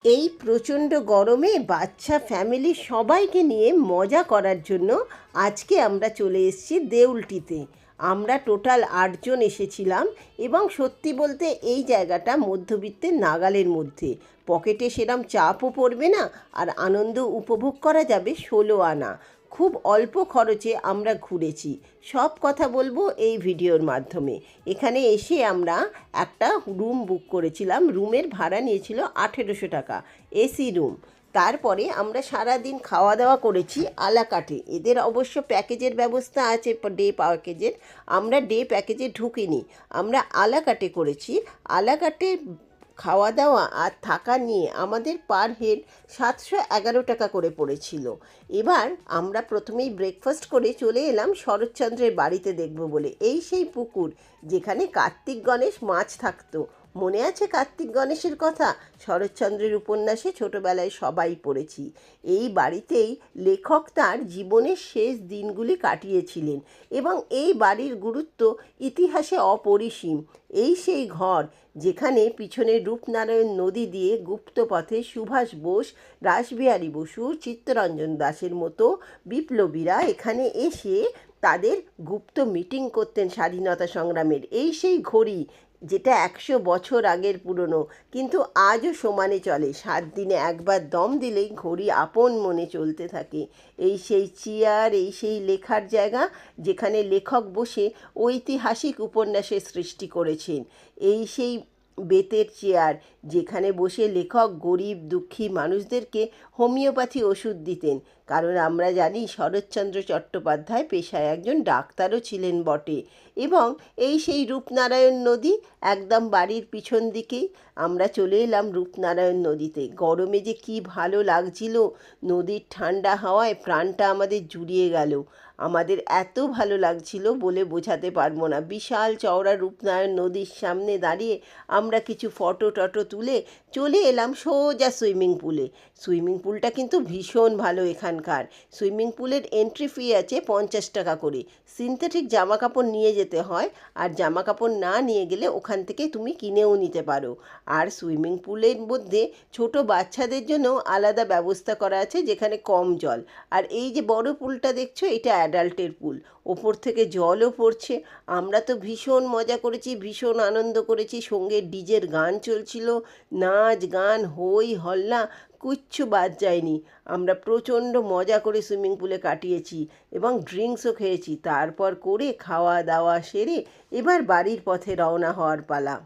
এই প্রচণ্ড গরমে বাচ্চা ফ্যামিলি সবাইকে নিয়ে মজা করার জন্য আজকে আমরা চলে এসেছি দেউলটিতে। আমরা টোটাল 8 জন এসেছিলাম এবং সত্যি বলতে এই জায়গাটা মধ্যবিত্তের নাগালের মধ্যে। পকেটে সেরম চাপও পড়বে না আর আনন্দ উপভোগ করা যাবে 16 আনা। খুব অল্প খরচে আমরা ঘুরেছি, সব কথা বলবো এই ভিডিওর মাধ্যমে। এখানে এসে আমরা একটা রুম বুক করেছিলাম, রুমের ভাড়া নিয়েছিল 1800 টাকা, এসি রুম। তারপরে আমরা সারাদিন খাওয়া দাওয়া করেছি আলাকাটে। এদের অবশ্য প্যাকেজের ব্যবস্থা আছে, ডে প্যাকেজের। আমরা ডে প্যাকেজে ঢুকিনি, আমরা আলাকাটে করেছি। আলাকাটে খাওয়া দাওয়া আর থাকা নিয়ে আমাদের পার হেড 711 টাকা করে পড়েছিল। এবার আমরা প্রথমেই ব্রেকফাস্ট করে চলে এলাম শরৎচন্দ্রের বাড়িতে দেখব বলে। এই সেই পুকুর যেখানে কার্তিক গণেশ মাছ থাকতো, মনে আছে কার্তিক গণেশের কথা? শরৎচন্দ্রের উপন্যাসে ছোটোবেলায় সবাই পড়েছি। এই বাড়িতেই লেখক তার জীবনের শেষ দিনগুলি কাটিয়েছিলেন এবং এই বাড়ির গুরুত্ব ইতিহাসে অপরিসীম। এই সেই ঘর যেখানে পিছনে রূপনারায়ণ নদী দিয়ে গুপ্তপথে সুভাষ বোস, রাসবিহারী বসু, চিত্তরঞ্জন দাসের মতো বিপ্লবীরা এখানে এসে তাদের গুপ্ত মিটিং করতেন স্বাধীনতা সংগ্রামের। এই সেই ঘড়ি যেটা 100 বছর আগের পুরনো, কিন্তু আজও সমানে চলে। 7 দিনে একবার দম দিলেই ঘড়ি আপন মনে চলতে থাকে। এই সেই চেয়ার, এই সেই লেখার জায়গা যেখানে লেখক বসে ঐতিহাসিক উপন্যাসের সৃষ্টি করেছেন। এই সেই বেতের চেয়ার যেখানে বসে লেখক গরিব দুঃখী মানুষদেরকে হোমিওপ্যাথি ওষুধ দিতেন। কারণ আমরা জানি শরৎচন্দ্র চট্টোপাধ্যায় পেশায় একজন ডাক্তারও ছিলেন বটে। এবং এই সেই রূপনারায়ণ নদী একদম বাড়ির পিছন দিকেই। আমরা চলে এলাম রূপনারায়ণ নদীতে। গরমে যে কি ভালো লাগছিল, নদীর ঠান্ডা হাওয়ায় প্রাণটা আমাদের জুড়িয়ে গেল। আমাদের এত ভালো লাগছিল বলে বোঝাতে পারবো না। বিশাল চওড়া রূপনারায়ণ নদীর সামনে দাঁড়িয়ে আমরা কিছু ফটো টটো তুলে চলে এলাম সোজা সুইমিং পুলে। সুইমিং পুলটা কিন্তু ভীষণ ভালো এখানকার। সুইমিং পুলের এন্ট্রি ফি আছে 50 টাকা করে। সিনথেটিক জামা কাপড় নিয়ে যেতে হয়, আর জামা কাপড় না নিয়ে গেলে ওখান থেকে তুমি কিনেও নিতে পারো। আর সুইমিং পুলের মধ্যে ছোট বাচ্চাদের জন্য আলাদা ব্যবস্থা করা আছে যেখানে কম জল। আর এই যে বড় পুলটা দেখছো, এটা অ্যাডাল্টের পুল, ওপর থেকে জলও পড়ছে। আমরা তো ভীষণ মজা করেছি, ভীষণ আনন্দ করেছি। সঙ্গে ডিজের গান চলছিল, নাচ গান হই হল্লা কিচ্ছু বাদ যায়নি। আমরা প্রচণ্ড মজা করে সুইমিং পুলে কাটিয়েছি এবং ড্রিঙ্কসও খেয়েছি। তারপর করে খাওয়া দাওয়া সেরে এবার বাড়ির পথে রওনা হওয়ার পালা।